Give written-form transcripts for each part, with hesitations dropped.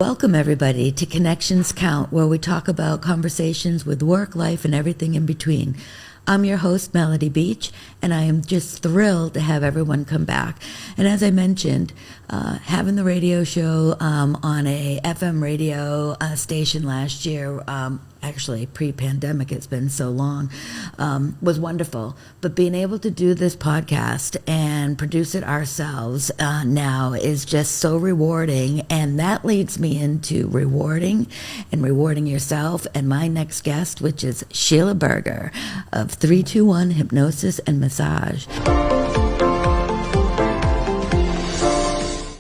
Welcome, everybody, to Connections Count, where we talk about conversations with work, life, and everything in between. I'm your host, Melody Beach, and I am just thrilled to have everyone come back. And as I mentioned, having the radio show on a FM radio station last year, actually pre-pandemic, it's been so long, was wonderful. But being able to do this podcast and produce it ourselves now is just so rewarding. And that leads me into rewarding yourself and my next guest, which is Sheila Berger of 321 Hypnosis and Massage.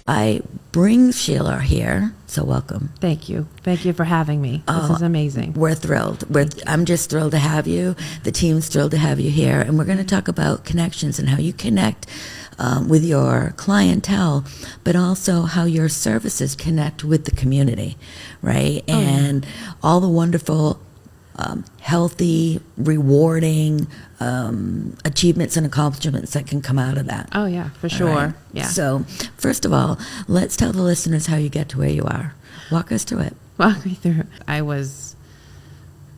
I bring Sheila here, so welcome. Thank you. Thank you for having me. This is amazing. We're thrilled. I'm just thrilled to have you. The team's thrilled to have you here. And we're going to talk about connections and how you connect with your clientele, but also how your services connect with the community, right? And all the wonderful healthy, rewarding achievements and accomplishments that can come out of that. Oh, yeah, for sure. Right? Yeah. So, first of all, let's tell the listeners how you get to where you are. Walk us through it. Walk me through. I was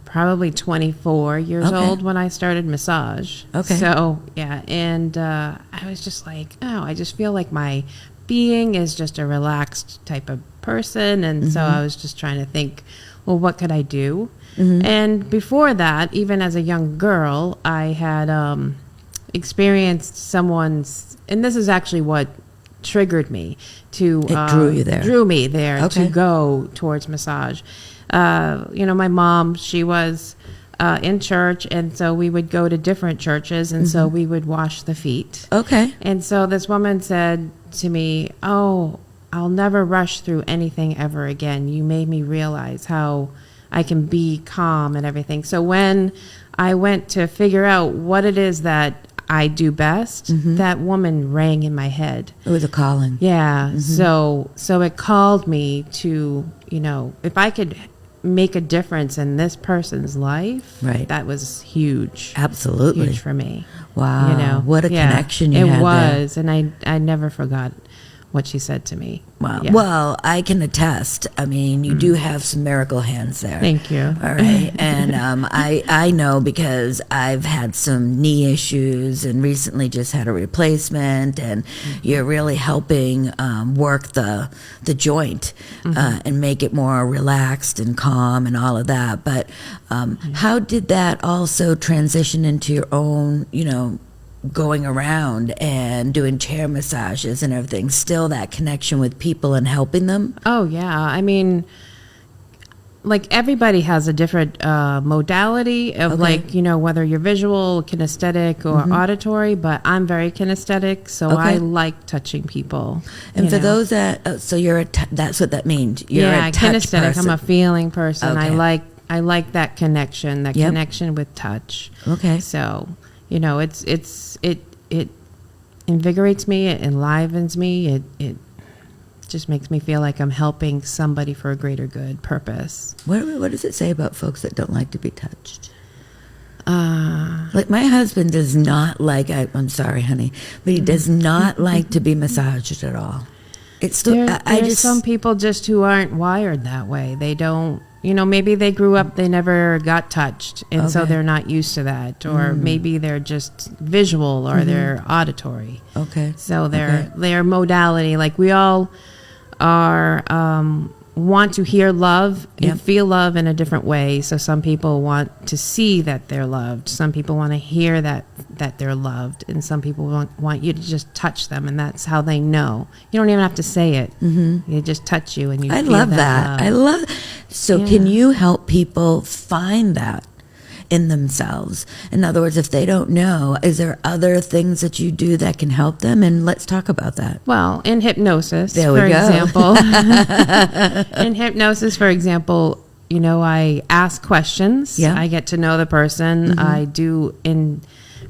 probably 24 years old when I started massage. Okay. So, yeah, and I was just like, I just feel like my being is just a relaxed type of person. And so I was just trying to think, well, what could I do? And before that, even as a young girl, I had experienced someone's, and this is actually what triggered me to drew me there to go towards massage. My mom, she was in church, and so we would go to different churches, and so we would wash the feet. Okay. And so this woman said to me, "Oh, I'll never rush through anything ever again. You made me realize how I can be calm and everything." So when I went to figure out what it is that I do best, that woman rang in my head. It was a calling. Yeah. So it called me to, if I could make a difference in this person's life, right, that was huge. Absolutely. Huge for me. Wow. What a connection you had. It was. There. And I never forgot what she said to me. Wow. Yeah. Well, I can attest. I mean, you do have some miracle hands there. Thank you. All right. And I know because I've had some knee issues and recently just had a replacement, and you're really helping work the joint and make it more relaxed and calm and all of that. But how did that also transition into your own, going around and doing chair massages and everything, still that connection with people and helping them? Oh, yeah. I mean, like everybody has a different modality of whether you're visual, kinesthetic, or auditory, but I'm very kinesthetic, so I like touching people. And for those that, so you're that's what that means. You're a touch kinesthetic. person. I'm a feeling person. Okay. I like that connection, connection with touch. Okay. So, it invigorates me, it enlivens me, it just makes me feel like I'm helping somebody for a greater good purpose. What does it say about folks that don't like to be touched? Like my husband does not like, I'm sorry, honey, but he does not like to be massaged at all. It's there's some people just who aren't wired that way. They don't, maybe they grew up, they never got touched, and so they're not used to that. Or maybe they're just visual, or they're auditory. Okay. So their modality, like we all are, want to hear love and feel love in a different way. So some people want to see that they're loved. Some people want to hear that they're loved. And some people want you to just touch them, and that's how they know. You don't even have to say it. They just touch you, and you feel that love. I love. So can you help people find that in themselves? In other words, if they don't know, is there other things that you do that can help them? And let's talk about that. Well, in hypnosis, for example, in hypnosis, for example, I ask questions. Yeah. I get to know the person. I do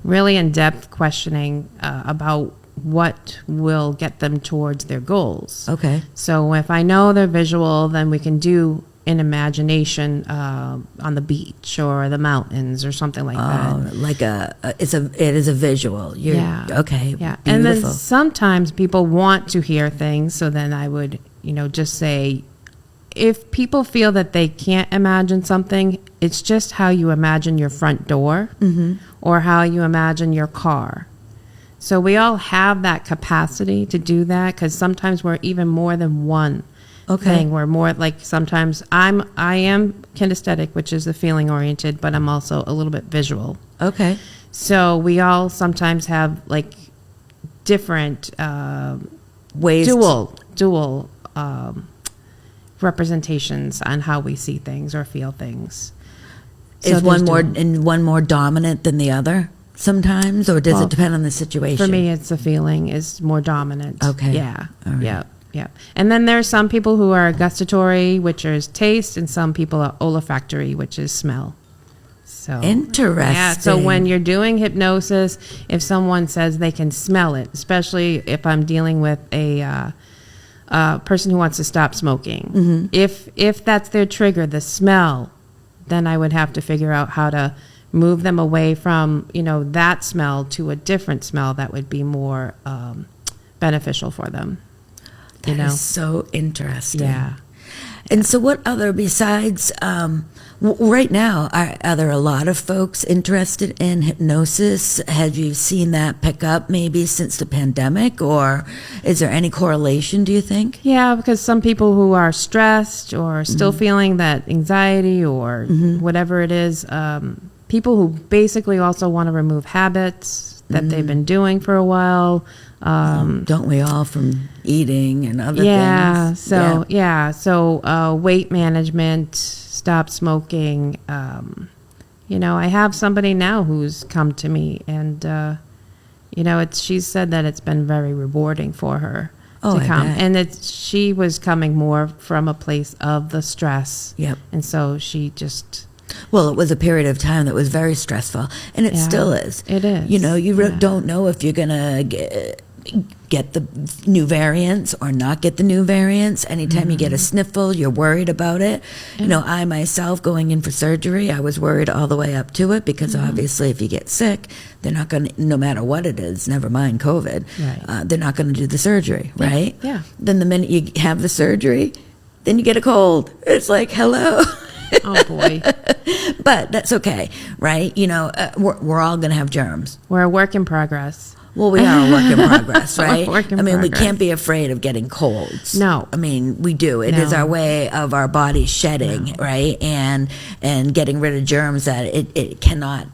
really in-depth questioning about what will get them towards their goals. Okay. So if I know they're visual, then we can do in imagination on the beach or the mountains or something like that. Like it is a visual. Okay. Yeah. Beautiful. And then sometimes people want to hear things, so then I would, just say, if people feel that they can't imagine something, it's just how you imagine your front door or how you imagine your car. So we all have that capacity to do that, because sometimes we're even more than one thing. We're more like, sometimes I am kinesthetic, which is the feeling oriented, but I'm also a little bit visual. Okay. So we all sometimes have like different Ways. dual representations on how we see things or feel things. Is one more dominant than the other sometimes, or does it depend on the situation? For me, it's the feeling is more dominant. Okay. Yeah. All right. Yeah. And then there's some people who are gustatory, which is taste, and some people are olfactory, which is smell. So interesting. Yeah. So when you're doing hypnosis, if someone says they can smell it, especially if I'm dealing with a person who wants to stop smoking, if that's their trigger, the smell, then I would have to figure out how to move them away from, that smell to a different smell that would be more beneficial for them. That is so interesting. Yeah. And so what other, besides, right now, are there a lot of folks interested in hypnosis? Have you seen that pick up maybe since the pandemic, or is there any correlation, do you think? Yeah, because some people who are stressed or still feeling that anxiety or whatever it is, people who basically also want to remove habits that they've been doing for a while. Don't we all, from eating and other things? So weight management, stop smoking. I have somebody now who's come to me, and she's said that it's been very rewarding for her to come, and she was coming more from a place of the stress. Yep. And so she just. Well, it was a period of time that was very stressful, and it still is. It is. You don't know if you're going to get the new variants or not get the new variants. Anytime you get a sniffle, you're worried about it. I myself, going in for surgery, I was worried all the way up to it, because obviously if you get sick, they're not going to, no matter what it is, never mind COVID, they're not going to do the surgery, right? Yeah. Then the minute you have the surgery, then you get a cold. It's like, hello. Oh, boy. But that's okay, right? We're all going to have germs. We're a work in progress. Well, we are a work in progress, right? We we can't be afraid of getting colds. No. We do. It is our way of our body shedding, right? And getting rid of germs that it cannot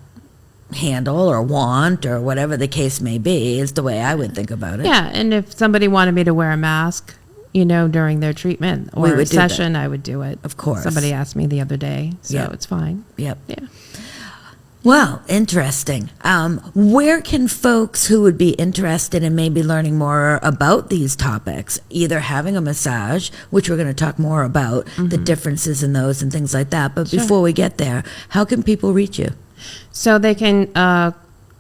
handle or want, or whatever the case may be, is the way I would think about it. Yeah, and if somebody wanted me to wear a mask, during their treatment or session, I would do it. Of course. Somebody asked me the other day, so it's fine. Yep. Yeah. Well, interesting. Where can folks who would be interested in maybe learning more about these topics, either having a massage, which we're going to talk more about, the differences in those and things like that, but before we get there, how can people reach you? So they can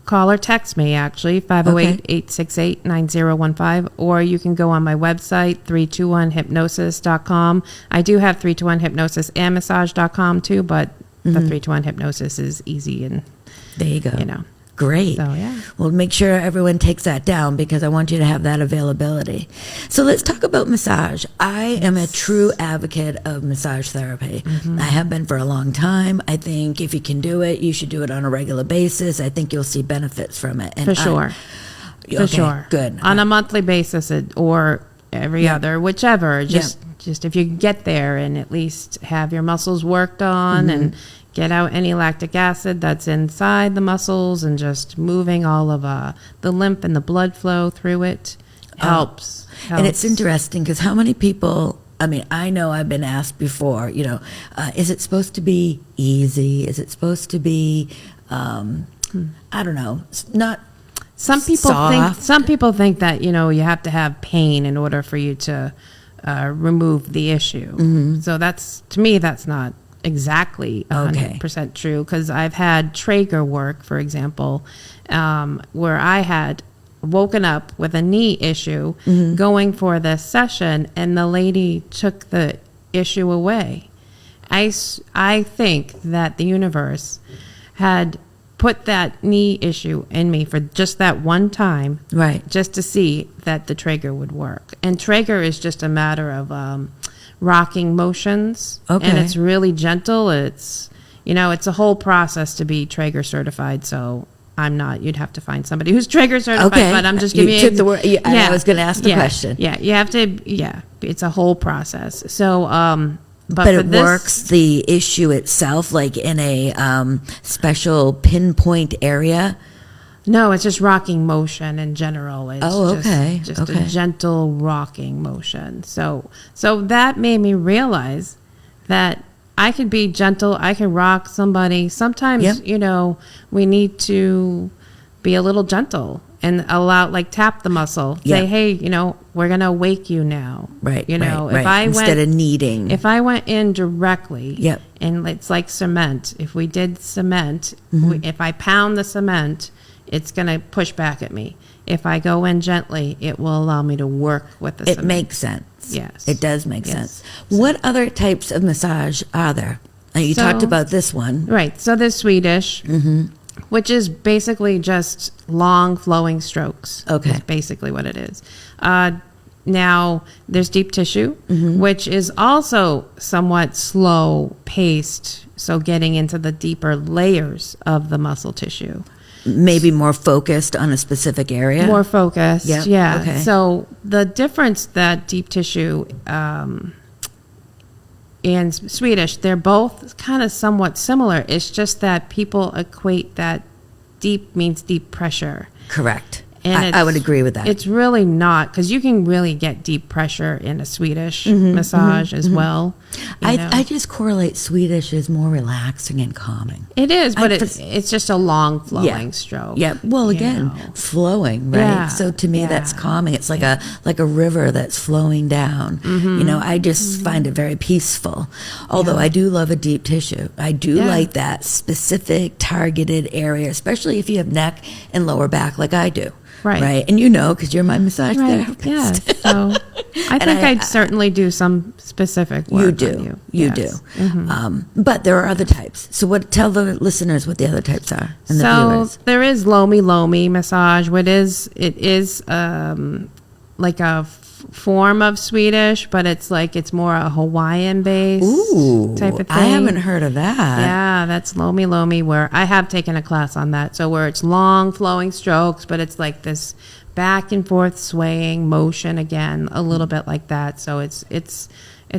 call or text me, actually, 508-868-9015, or you can go on my website, 321hypnosis.com. I do have 321hypnosis and massage.com too, but the 321hypnosis is easy, and there you go. Great. So, yeah. Well, make sure everyone takes that down, because I want you to have that availability. So let's talk about massage. I am a true advocate of massage therapy. I have been for a long time. I think if you can do it, you should do it on a regular basis. I think you'll see benefits from it. And for sure. For sure. Good. On a monthly basis, or every other, whichever. Just if you get there and at least have your muscles worked on and get out any lactic acid that's inside the muscles, and just moving all of the lymph and the blood flow through it helps. And it's interesting, because how many people, I know I've been asked before, is it supposed to be easy? Is it supposed to be, I don't know, not some people soft? Some people think that, you have to have pain in order for you to remove the issue. So to me, that's not exactly 100% true, because I've had Traeger work, for example, where I had woken up with a knee issue going for this session, and the lady took the issue away. I think that the universe had put that knee issue in me for just that one time, right? Just to see that the Traeger would work. And Traeger is just a matter of rocking motions. Okay. And it's really gentle. It's, it's a whole process to be Traeger certified. So I'm not. You'd have to find somebody who's Traeger certified. Okay. But I'm just giving you took the word. Yeah, I was going to ask the question. Yeah, you have to. Yeah, it's a whole process. So, but it works the issue itself, like in a special pinpoint area. No, it's just rocking motion in general. It's just okay. a gentle rocking motion. So that made me realize that I could be gentle. I can rock somebody. Sometimes, we need to be a little gentle and tap the muscle. Say, hey, we're going to wake you now. Right. If I instead of kneading. If I went in directly, yep. And it's like cement. If we did cement, if I pound the cement, it's going to push back at me. If I go in gently, it will allow me to work with the cement. It makes sense. Yes. It does make sense. What other types of massage are there? You talked about this one. Right. So there's Swedish, which is basically just long flowing strokes. Okay. That's basically what it is. Now, there's deep tissue, which is also somewhat slow paced. So getting into the deeper layers of the muscle tissue. Maybe more focused on a specific area? More focused, yeah. Okay. So the difference that deep tissue and Swedish, they're both kind of somewhat similar. It's just that people equate that deep means deep pressure. Correct. And I would agree with that. It's really not, because you can really get deep pressure in a Swedish massage as well. I just correlate Swedish as more relaxing and calming. It is, but it's just a long flowing stroke. Yeah. Well, again, flowing, right? Yeah. So to me, that's calming. It's like a river that's flowing down. I just find it very peaceful. Although I do love a deep tissue. I do like that specific targeted area, especially if you have neck and lower back like I do. Right. And because you're my massage therapist. Yes. So I think I'd certainly do some specific work. You do. On you. You do. But there are other types. So tell the listeners what the other types are and the viewers. There is Lomi massage. It is like a form of Swedish, but it's more a Hawaiian based type of thing. I haven't heard of that. Yeah, that's Lomi, where I have taken a class on that. So where it's long flowing strokes, but it's like this back and forth swaying motion again, a little bit like that. So it's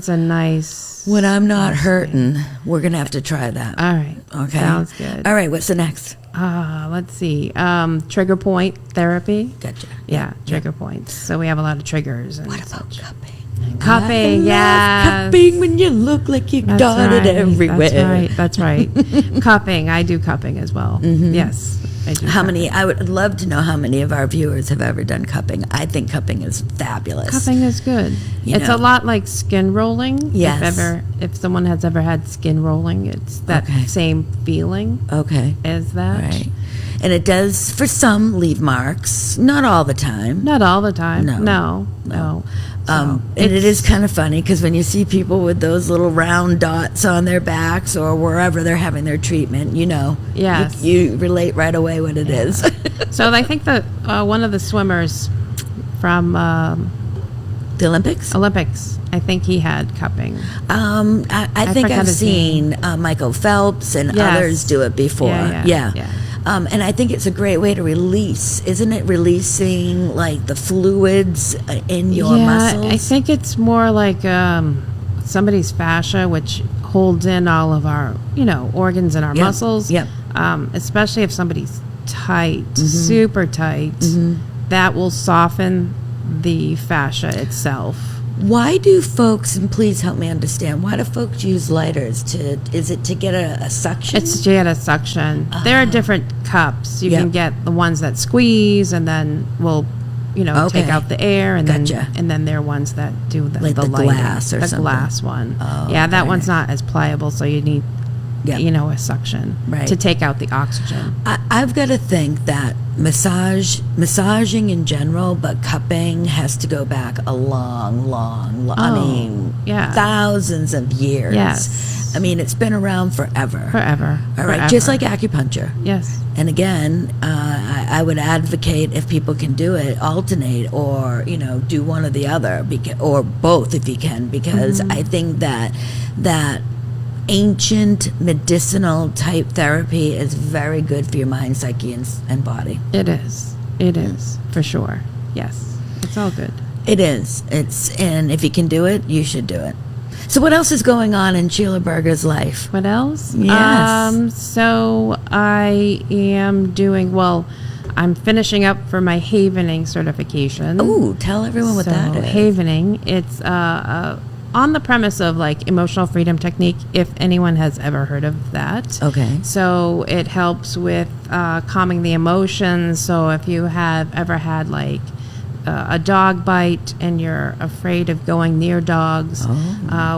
a nice. When I'm not hurting, we're gonna have to try that. All right. Okay. Sounds good. All right. What's the next? Let's see. Trigger point therapy. Gotcha. Yeah, trigger points. So we have a lot of triggers. And What about cupping? Cupping, yes. Cupping when you look like you got it everywhere. That's right. Cupping. I do cupping as well. Yes. I do cupping. I would love to know how many of our viewers have ever done cupping. I think cupping is fabulous. Cupping is good. It's a lot like skin rolling. Yes. If someone has ever had skin rolling, it's that same feeling. Okay. As that. Right. And it does, for some, leave marks. Not all the time. Not all the time. No. So and it is kind of funny because when you see people with those little round dots on their backs or wherever they're having their treatment, Yes. you relate right away what it is. So I think that one of the swimmers from the Olympics, I think he had cupping. I think I've seen Michael Phelps and others do it before. Yeah. And I think it's a great way to release, isn't it? Releasing like the fluids in your muscles. I think it's more like somebody's fascia, which holds in all of our, organs and our muscles. Yep. Especially if somebody's tight, super tight, that will soften the fascia itself. Why do folks, and please help me understand, why do folks use lighters? Is it to get a suction? It's to get a suction. There are different cups. You can get the ones that squeeze and then will, take out the air, and then there are ones that do the glass or something. The glass one. That one's not as pliable, so you need a suction to take out the oxygen. I've got to think that massaging in general, but cupping has to go back a long, I mean, yeah. thousands of years. Yes. I mean, it's been around forever. Forever. All right, just like acupuncture. Yes. And again, I would advocate, if people can do it, alternate, or do one or the other, or both if you can, because I think that ancient medicinal type therapy is very good for your mind, psyche, and body. It is for sure. Yes, it's all good. It is. And if you can do it, you should do it. So what else is going on in Sheila Berger's life? What else? Yes. So I am doing, I'm finishing up for my havening certification. Ooh, tell everyone what that is. Havening, it's on the premise of like emotional freedom technique, if anyone has ever heard of that. Okay. So it helps with calming the emotions. So if you have ever had like a dog bite and you're afraid of going near dogs,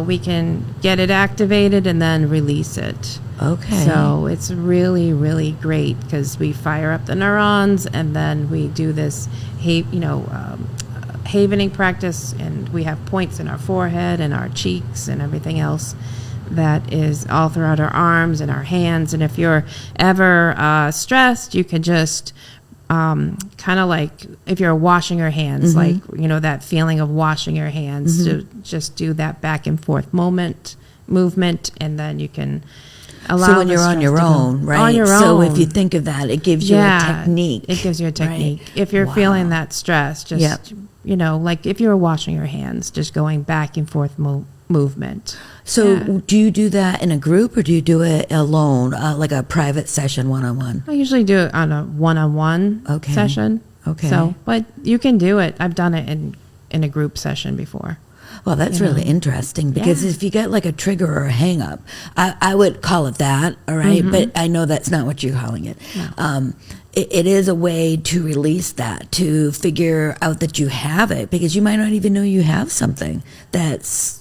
we can get it activated and then release it. Okay. So it's really, really great because we fire up the neurons and then we do this, havening practice, and we have points in our forehead and our cheeks and everything else that is all throughout our arms and our hands. And if you're ever stressed, you can just kind of like if you're washing your hands, like that feeling of washing your hands, to just do that back and forth movement, and then you can allow. So when you're on your own, right? On your own. So if you think of that, it gives you a technique. It gives you a technique. Right? If you're feeling that stress, just like if you were washing your hands, just going back and forth movement. So do you do that in a group, or do you do it alone, like a private session, one-on-one? I usually do it on a one-on-one session. Okay. So, but you can do it. I've done it in a group session before. Well, that's really interesting, because if you get like a trigger or a hang up, I would call it that, all right? But I know that's not what you're calling it. No. It is a way to release that, to figure out that you have it, because you might not even know you have something that's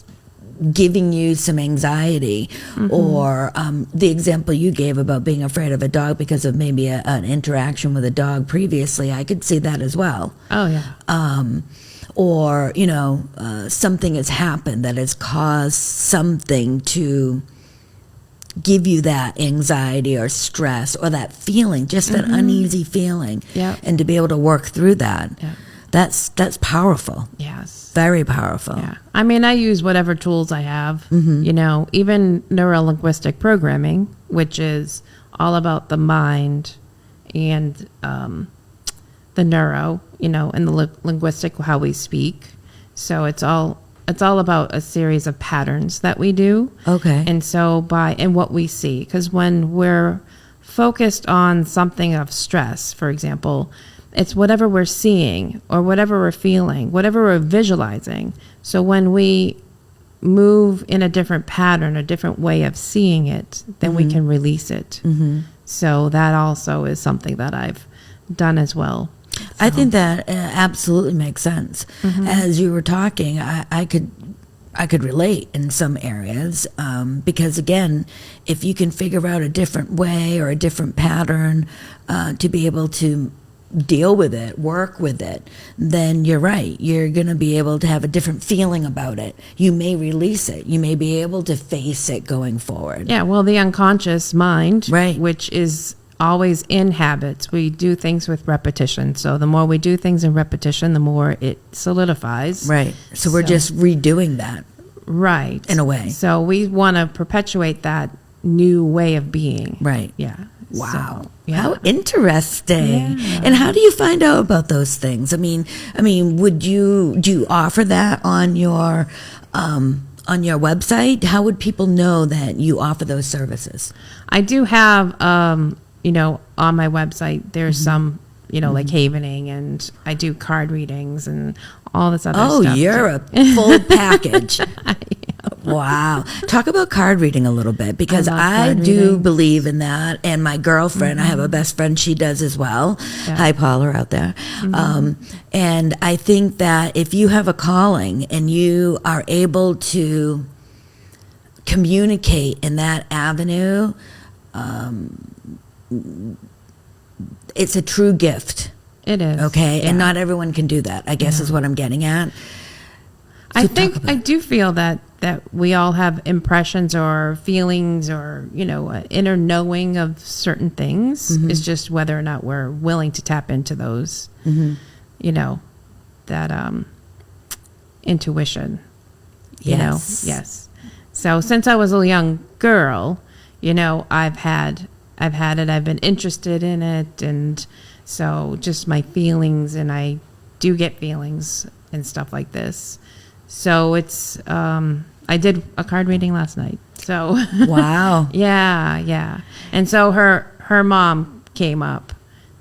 giving you some anxiety, or the example you gave about being afraid of a dog because of maybe an interaction with a dog previously. I could see that as well. Oh, yeah. Or, something has happened that has caused something to give you that anxiety or stress or that feeling, just that uneasy feeling. Yep. And to be able to work through that. Yep. That's powerful. Yes. Very powerful. Yeah. I mean, I use whatever tools I have, even neuro-linguistic programming, which is all about the mind and the neuro, and the linguistic, how we speak. So it's all about a series of patterns that we do. Okay. And so and what we see, because when we're focused on something of stress, for example, it's whatever we're seeing or whatever we're feeling, whatever we're visualizing. So when we move in a different pattern, a different way of seeing it, then we can release it. So that also is something that I've done as well. So. I think that absolutely makes sense. As you were talking, I could relate in some areas, because again, if you can figure out a different way or a different pattern to be able to deal with it, work with it, then you're right. You're going to be able to have a different feeling about it. You may release it. You may be able to face it going forward. Yeah, well, the unconscious mind, right, which is always in habits. We do things with repetition. So the more we do things in repetition, the more it solidifies. Right. So we're just redoing that. Right. In a way. So we want to perpetuate that new way of being. Right. Yeah. Wow. So, yeah. How interesting. Yeah. And how do you find out about those things? I mean, do you offer that on your website? How would people know that you offer those services? I do have on my website there's some like havening, and I do card readings and all this other stuff. Oh, you're a full package. Wow. Talk about card reading a little bit, because I do believe in that. And my girlfriend, I have a best friend, she does as well. Yeah. Hi, Paula out there. And I think that if you have a calling and you are able to communicate in that avenue, it's a true gift. It is. Okay. Yeah. And not everyone can do that, I guess is what I'm getting at. I think I do feel that we all have impressions or feelings or, inner knowing of certain things. It's just whether or not we're willing to tap into those, that intuition. Yes. Yes. So since I was a young girl, I've had it. I've been interested in it. And so just my feelings, and I do get feelings and stuff like this. So it's, I did a card reading last night. So Wow. yeah. And so her mom came up.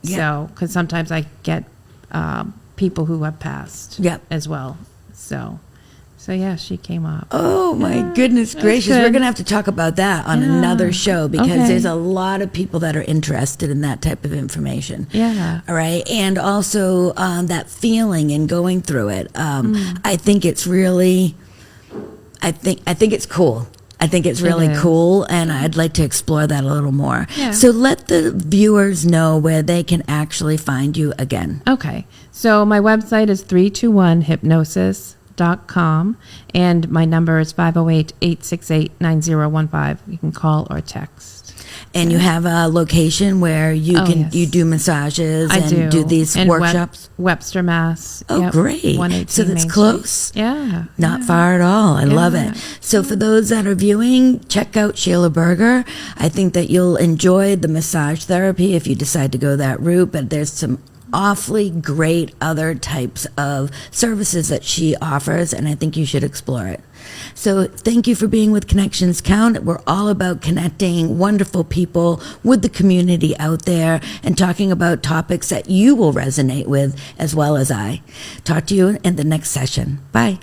Yeah. So, because sometimes I get people who have passed as well. So yeah, she came up. Oh my goodness gracious. good. We're going to have to talk about that on another show, because Okay. there's a lot of people that are interested in that type of information. Yeah. All right. And also that feeling and going through it. I think it's really, I think it's cool. I think it's really is. cool, and I'd like to explore that a little more. Yeah. So let the viewers know where they can actually find you again. Okay. So my website is 321hypnosis.com, and my number is 508-868-9015. You can call or text. And you have a location where you yes. you do massages I and do these In workshops? Webster, Mass. Oh, Yep. great. 118 So that's Main close. Street. Yeah. Not far at all. I love Yeah. it. So for those that are viewing, check out Sheila Berger. I think that you'll enjoy the massage therapy if you decide to go that route, but there's some awfully great other types of services that she offers, and I think you should explore it. So thank you for being with Connections Count. We're all about connecting wonderful people with the community out there and talking about topics that you will resonate with as well as I. Talk to you in the next session. Bye.